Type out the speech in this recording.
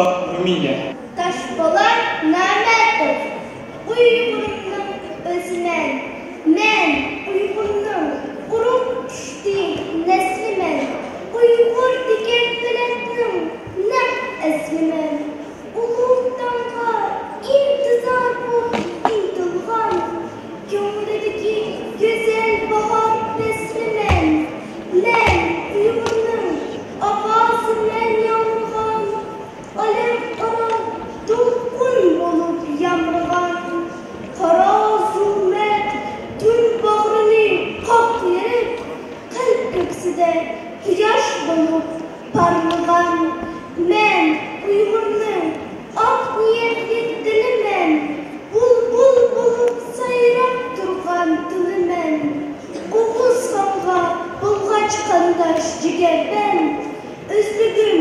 Rumiye. Taşbalar namettir. Uygurunun özümen. Men Uygurunun kurup düştü neslimen. Uygur diken biletinin nak eslimen. Uluktanka intizar bu intilgan. Kömredeki güzel bahar neslimen. Men Uygurunun avazından yanılgan. Alem aram dolkun olup yamrıgan. Kara zulmet tüm bağrını kaplayıp kalp göksüde yaş bulup parlıgan. Men Uygur'nun ak niyetli dilimen. Bul bulup sayrap durgan dilimen. Oğuz kanga bulgaç kandaş ciger ben. Özlügüm